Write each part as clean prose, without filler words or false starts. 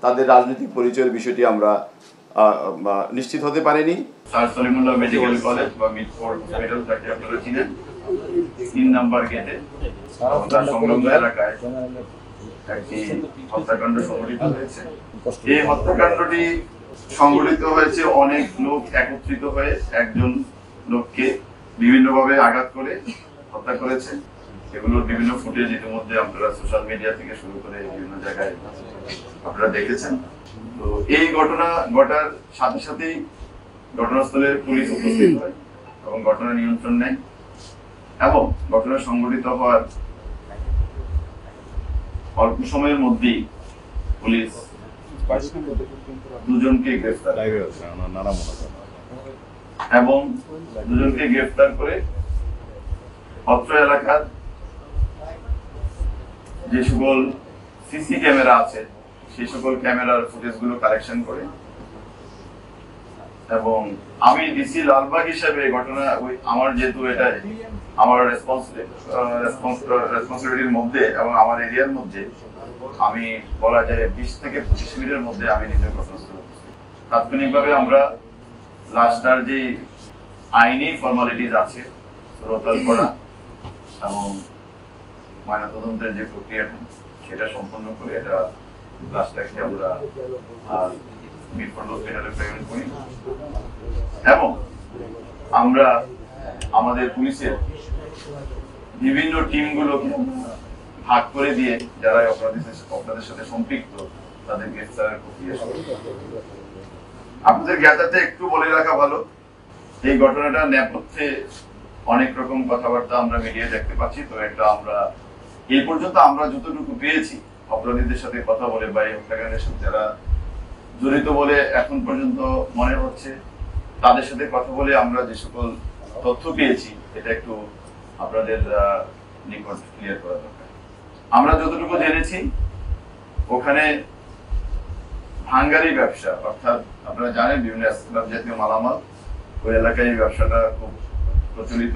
তাদের রাজনৈতিক পরিচয়ের বিষয়টি আমরা নিশ্চিত হতে পারিনি। স্যার সলিমুল্লাহ মেডিকেল কলেজ বা মিটফোর্ড হসপিটাল যাকে আপনারা চিনেন, ৩ নম্বর গেটে তার সংলগ্ন এলাকায় একটি হত্যাকাণ্ড সংঘটিত হয়েছে। এই হত্যাকাণ্ডটি সংঘটিত হয়েছে অনেক লোক একত্রিত হয়ে একজন লোককে বিভিন্নভাবে আঘাত করে হত্যা করেছে। এগুলোর বিভিন্ন ফুটেজ ইতিমধ্যে আপনারা সোশ্যাল মিডিয়া থেকে শুরু করে বিভিন্ন জায়গায় আপনারা দেখেছেন। তো এই ঘটনা ঘটার সাথে সাথেই ঘটনাস্থলে পুলিশ উপস্থিত হয় এবং ঘটনা নিয়ন্ত্রণ নেয় এবং ঘটনা সংঘটিত হওয়ার অল্প সময়ের মধ্যেই পুলিশ দুজনকে গ্রেফতার এবং দুজনকে গ্রেফতার করে অত্র এলাকার যে সকল সিসি ক্যামেরা আছে সেই সকল ক্যামেরার ফুটেজ গুলো কালেকশন করে এবং আমি ডিসি লালবাগ হিসেবে ঘটনা আমার যেহেতু এটা আমার রেসপন্সিবিলিটির মধ্যে এবং আমার এরিয়ার মধ্যে আমি বলা যায় 20 থেকে 25 মিনিটের মধ্যে আমি নিজের ঘটনাস্থলে তাৎক্ষণিকভাবে আমরা লাশটার যে আইনি ফর্মালিটিস আছে রোতাল করা এবং ময়নাতদন্তের যে প্রক্রিয়াটা সেটা সম্পন্ন করে এটা লাশটাকে আমরা মিটফোর্ড হসপিটালে প্রেরণ করি এবং আমরা আমাদের পুলিশের বিভিন্ন টিমগুলোকে ভাগ করে দিয়ে যারা অপরাধের সাথে সম্পৃক্ত তাদের গ্রেফতারের প্রক্রিয়া শুরু। আপনাদের জ্ঞাতাতে একটু বলে রাখা ভালো, এই ঘটনাটা নেপথ্যে অনেক রকম কথাবার্তা আমরা মিডিয়ায় দেখতে পাচ্ছি। তো একটা আমরা এই পর্যন্ত আমরা যতটুকু পেয়েছি অপরাধীদের সাথে কথা বলে বা এই হত্যাকাণ্ডের সাথে যারা জড়িত বলে এখন পর্যন্ত মনে হচ্ছে, তাদের সাথে কথা বলে আমরা যে সকল তথ্য পেয়েছি এটা একটু আপনাদের নিকট ক্লিয়ার করা দরকার। আমরা যতটুকু জেনেছি ওখানে ভাঙ্গারি ব্যবসা, অর্থাৎ আপনারা জানেন বিভিন্ন স্ক্র্যাপ জাতীয় মালামাল ওই এলাকায় এই ব্যবসাটা খুব প্রচলিত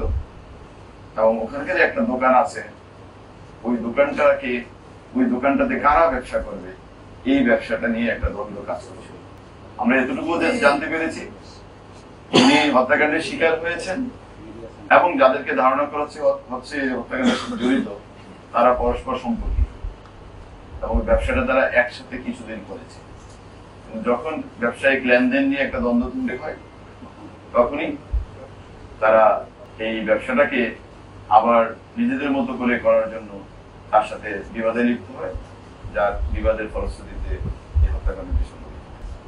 এবং ওখানকার একটা দোকান আছে, ওই দোকানটাতে কারা ব্যবসা করবে এই ব্যবসাটা নিয়ে একটা দ্বন্দ্ব কাজ করছে। আমরা এতটুকু জানতে পেরেছি উনি হত্যাকাণ্ডের শিকার হয়েছেন এবং যাদেরকে ধারণা করা হচ্ছে হত্যাকাণ্ডের সাথে জড়িত তারা পরস্পর সম্পর্কিত এবং ব্যবসাটা তারা একসাথে কিছুদিন করেছে। যখন ব্যবসায়িক লেনদেন নিয়ে একটা দ্বন্দ্ব তৈরি হয় তখনই তারা এই ব্যবসাটাকে আবার নিজেদের মতো করে করার জন্য তার সাথে বিবাদে লিপ্ত হয়, যার বিবাদের ফলশ্রুতিতে এই হত্যাকাণ্ডটি সংঘটিত।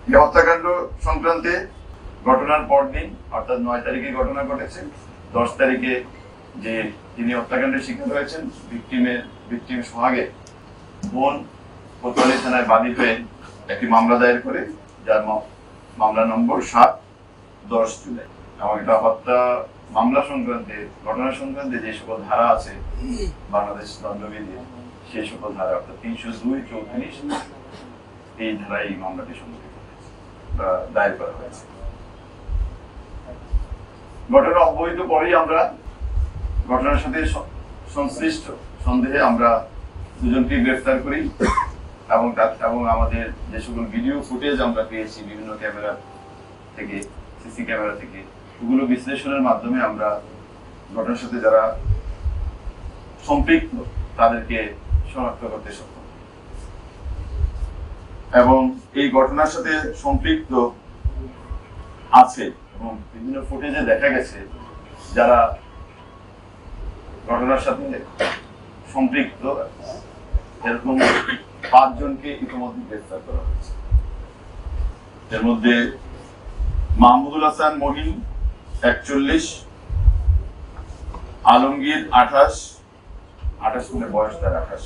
এই হত্যাকাণ্ড সংক্রান্তে ঘটনার পরদিন অর্থাৎ 9 তারিখে ঘটনা ঘটেছে। 10 তারিখে যে তিনি হত্যাকাণ্ডের শিকার হয়েছেন ভিকটিম সোহাগের বোন কোতোয়ালি থানায় বাদী হয়ে একটি মামলা দায়ের করে, যার মামলা নম্বর 7/10 জুলাই এবং এটা হত্যা মামলা সংক্রান্তে ঘটনা সংক্রান্তে যে সকল ধারা আছে বাংলাদেশ দণ্ডবিধির সেই সকল ধারা অর্থাৎ 302, 34 এই ধারায় এই মামলাটি সংঘটিত হয়েছে বা দায়ের করা হয়েছে। ঘটনা অব্যবহিত পরেই আমরা ঘটনার সাথে সংশ্লিষ্ট সন্দেহে আমরা দুজনকে গ্রেফতার করি এবং আমাদের যে সকল ভিডিও ফুটেজ আমরা পেয়েছি বিভিন্ন ক্যামেরা থেকে, সিসি ক্যামেরা থেকে, ওগুলো বিশ্লেষণের মাধ্যমে আমরা ঘটনার সাথে যারা সম্পৃক্ত তাদেরকে শনাক্ত করতে সক্ষম এবং এই ঘটনার সাথে সম্পৃক্ত আছে এবং বিভিন্ন ফুটেজে দেখা গেছে যারা ঘটনার সাথে সম্পৃক্ত এরকম 5 জনকে ইতিমধ্যে গ্রেফতার করা হয়েছে। এর মধ্যে মাহমুদুল হাসান মহিন 41, আলমগীর 28 মানে বয়স তার 28,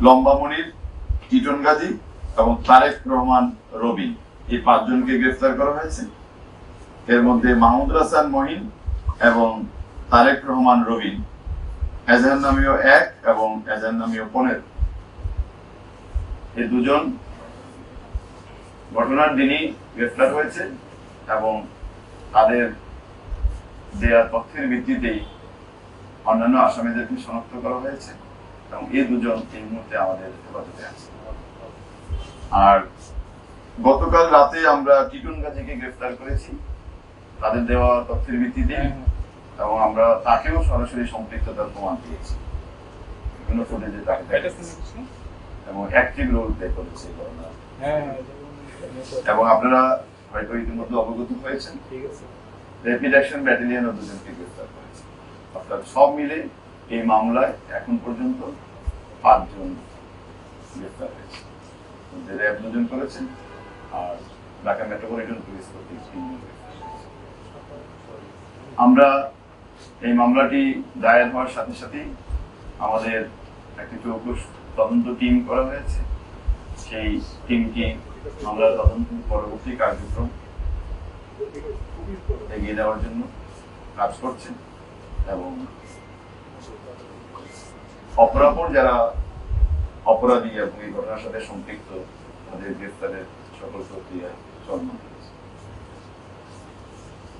লম্বা মনির, টিটন গাজী এবং তারেক রহমান রবিন, এই 5 জনকে গ্রেফতার করা হয়েছে। এর মধ্যে মাহমুদুল হাসান মহিন এবং তারেক রহমান রবিন এজাহার নামীয় 1 এবং এজাহার নামীয় 15, এই দুজন ঘটনার দিনই গ্রেফতার হয়েছে এবং তাদের দেয়া তথ্যের ভিত্তিতেই অন্যান্য আসামিদেরকে শনাক্ত করা হয়েছে এবং এই দুজন এই মুহূর্তে আমাদের হেফাজতে আছে। আর গতকাল রাতে আমরা টিটন গাজীকে গ্রেফতার করেছি তাদের দেওয়া তথ্যের ভিত্তিতে, এবং আমরা তাকেও সরাসরি সম্পৃক্ততার প্রমাণ পেয়েছি, বিভিন্ন ফুটেজে তাকে এবং অ্যাক্টিভ রোল প্লে করেছে এই ঘটনা। এবং আপনারা হয়তো ইতিমধ্যে অবগত হয়েছেন, র্যাপিড অ্যাকশন ব্যাটালিয়ন দুজনকে গ্রেফতার করেছে। অর্থাৎ সব মিলে এই মামলায় এখন পর্যন্ত 5 জন গ্রেফতার হয়েছে, র্যাব 2 জন করেছেন আর ঢাকা মেট্রোপলিটন পুলিশ কর্তৃক 3 জন গ্রেফতার হয়েছে। আমরা এই মামলাটি দায়ের হওয়ার সাথে সাথেই আমাদের একটি চৌকস তদন্ত টিম করা হয়েছে। সেই টিমটি মামলার তদন্ত পরবর্তী কার্যক্রম এগিয়ে দেওয়ার জন্য কাজ করছে, এবং অপরাপর যারা অপরাধী এবং এই ঘটনার সাথে সম্পৃক্ত তাদের গ্রেফতারের সকল প্রক্রিয়া চলমান রয়েছে।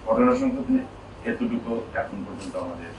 ঘটনা সংক্রান্তে এতটুকু এখন পর্যন্ত আমাদের